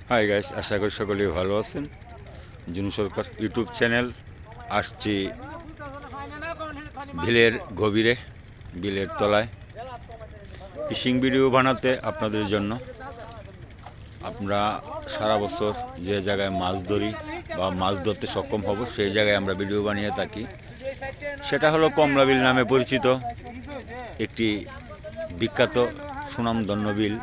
Hi guys, আশা করি সকলেই ভালো আছেন। জুনু সরকার ইউটিউব চ্যানেল। আসছি বিলের গভীরে, বিলের তলায় ফিশিং ভিডিও বানাতে আপনাদের জন্য। আমরা সারা বছর যে জায়গায় মাছ ধরি বা মাছ ধরতে সক্ষম হব সেই জায়গায় আমরা ভিডিও বানিয়ে থাকি। সেটা হলো কমলা বিল নামে পরিচিত একটি বিখ্যাত সুনামধন্য বিল।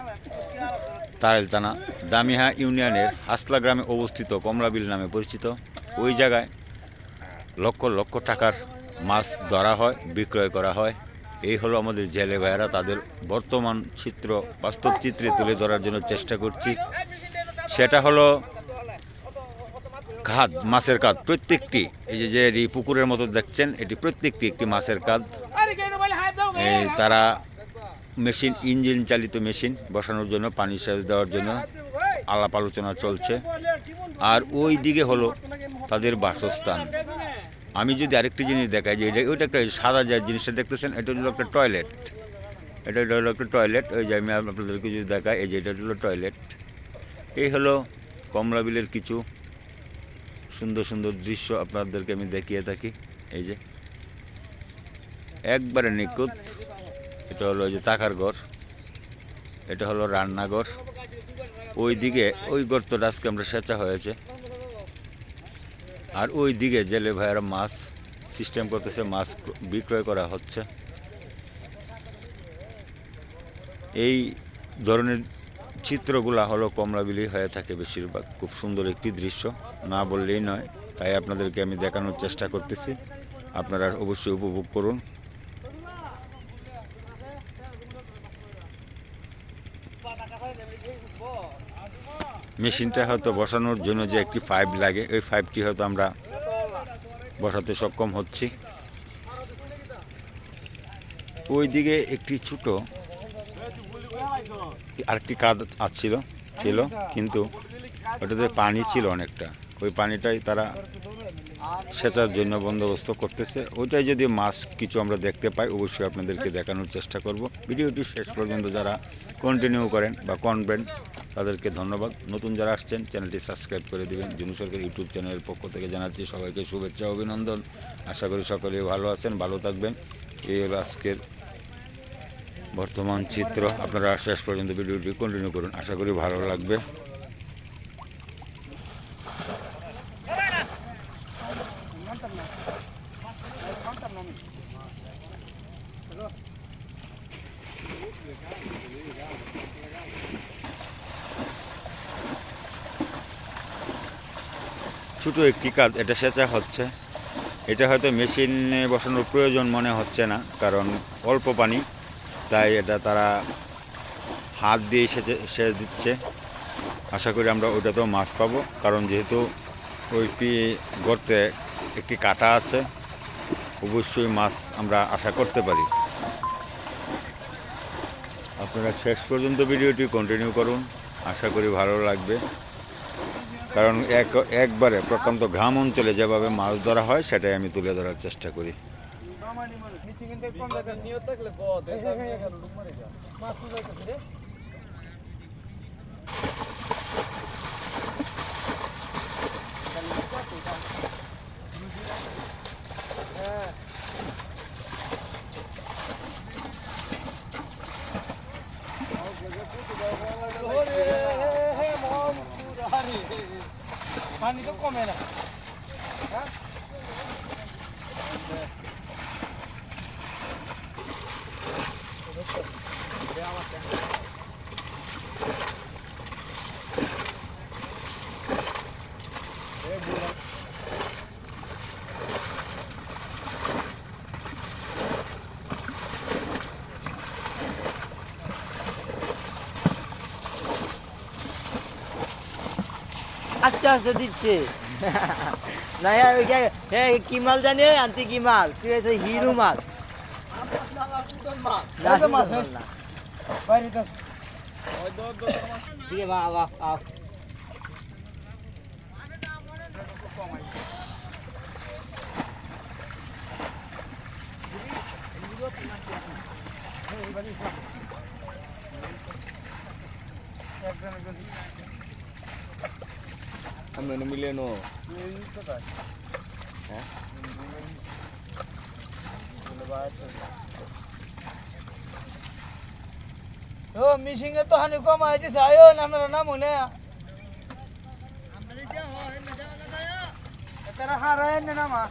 তারেল থানা দামিহা ইউনিয়নের হাসলা গ্রামে অবস্থিত কমলা বিল নামে পরিচিত। ওই জায়গায় লক্ষ লক্ষ টাকার মাছ ধরা হয়, বিক্রয় করা হয়। এই হলো আমাদের জেলে ভাইয়েরা, তাদের বর্তমান চিত্র বাস্তব চিত্রে তুলে ধরার জন্য চেষ্টা করছি। সেটা হলো খাদ, মাছের কাদ প্রত্যেকটি। এই যে পুকুরের মতো দেখছেন, এটি প্রত্যেকটি একটি মাছের কাদ। তারা মেশিন, ইঞ্জিন চালিত মেশিন বসানোর জন্য, পানি সেচ দেওয়ার জন্য আলাপ আলোচনা চলছে। আর ওই দিকে হলো তাদের বাসস্থান। আমি যদি আরেকটি জিনিস দেখাই, যে ওইটা একটা সাদা যে জিনিসটা দেখতেছেন, এটা হলো একটা টয়লেট। এটা হলো একটা টয়লেট। ওই যে আমি আপনাদেরকে যদি দেখাই, এই যে এটা হলো টয়লেট। এই হলো কমলা বিলের কিছু সুন্দর সুন্দর দৃশ্য আপনাদেরকে আমি দেখিয়ে থাকি। এই যে একবারে নিখুঁত। এটা হলো ওই যে থাকার ঘর, এটা হলো রান্নাঘর। ওই দিকে ওই গর্তটা আজকে আমরা সেচা হয়েছে। আর ওই দিকে জেলে ভাইয়েরা মাছ সিস্টেম করতেছে, মাছ বিক্রয় করা হচ্ছে। এই ধরনের চিত্রগুলা হলো কমলাবিলি হয়ে থাকে বেশিরভাগ। খুব সুন্দর একটি দৃশ্য, না বললেই নয়। তাই আপনাদেরকে আমি দেখানোর চেষ্টা করতেছি, আপনারা অবশ্যই উপভোগ করুন। মেশিনটা হয়তো বসানোর জন্য যে একটি পাইপ লাগে, ওই পাইপটি হয়তো আমরা বসাতে সক্ষম হচ্ছি। ওই দিকে একটি ছোট আরেকটি কাদ ছিল, কিন্তু ওটাতে পানি ছিল অনেকটা। ওই পানিটাই তারা সেচার জন্য বন্দোবস্ত করতেছে। ওইটাই যদি মাছ কিছু আমরা দেখতে পাই, অবশ্যই আপনাদেরকে দেখানোর চেষ্টা করব। ভিডিওটি শেষ পর্যন্ত যারা কন্টিনিউ করেন বা করবেন তাদেরকে ধন্যবাদ। নতুন যারা আসছেন চ্যানেলটি সাবস্ক্রাইব করে দেবেন। জুনু সরকার ইউটিউব চ্যানেলের পক্ষ থেকে জানাচ্ছি সবাইকে শুভেচ্ছা, অভিনন্দন। আশা করি সকলেই ভালো আছেন, ভালো থাকবেন। এই হলো আজকের বর্তমান চিত্র। আপনারা শেষ পর্যন্ত ভিডিওটি কন্টিনিউ করুন, আশা করি ভালো লাগবে। ছোটো একটি কাজ, এটা সেচা হচ্ছে। এটা হয়তো মেশিনে বসানোর প্রয়োজন মনে হচ্ছে না, কারণ অল্প পানি, তাই এটা তারা হাত দিয়ে সেচ দিচ্ছে। আশা করি আমরা ওইটাতেও মাছ পাবো, কারণ যেহেতু ওই গর্তে একটি কাটা আছে, অবশ্যই মাছ আমরা আশা করতে পারি। আপনারা শেষ পর্যন্ত ভিডিওটি কন্টিনিউ করুন, আশা করি ভালো লাগবে। কারণ একবারে প্রত্যন্ত গ্রাম অঞ্চলে যেভাবে মাছ ধরা হয় সেটাই আমি তুলে ধরার চেষ্টা করি। পানি তো কমে না। আস্তে আস্তে দিচ্ছে না। কি মাল জানি আনতে, কি মাল তুই হচ্ছে হিরো মাল আমরা মিলে নো ও মিশিং এ তো হানি কম আছে আয়ো আপনারা নাম হলে তারা হারায় না মা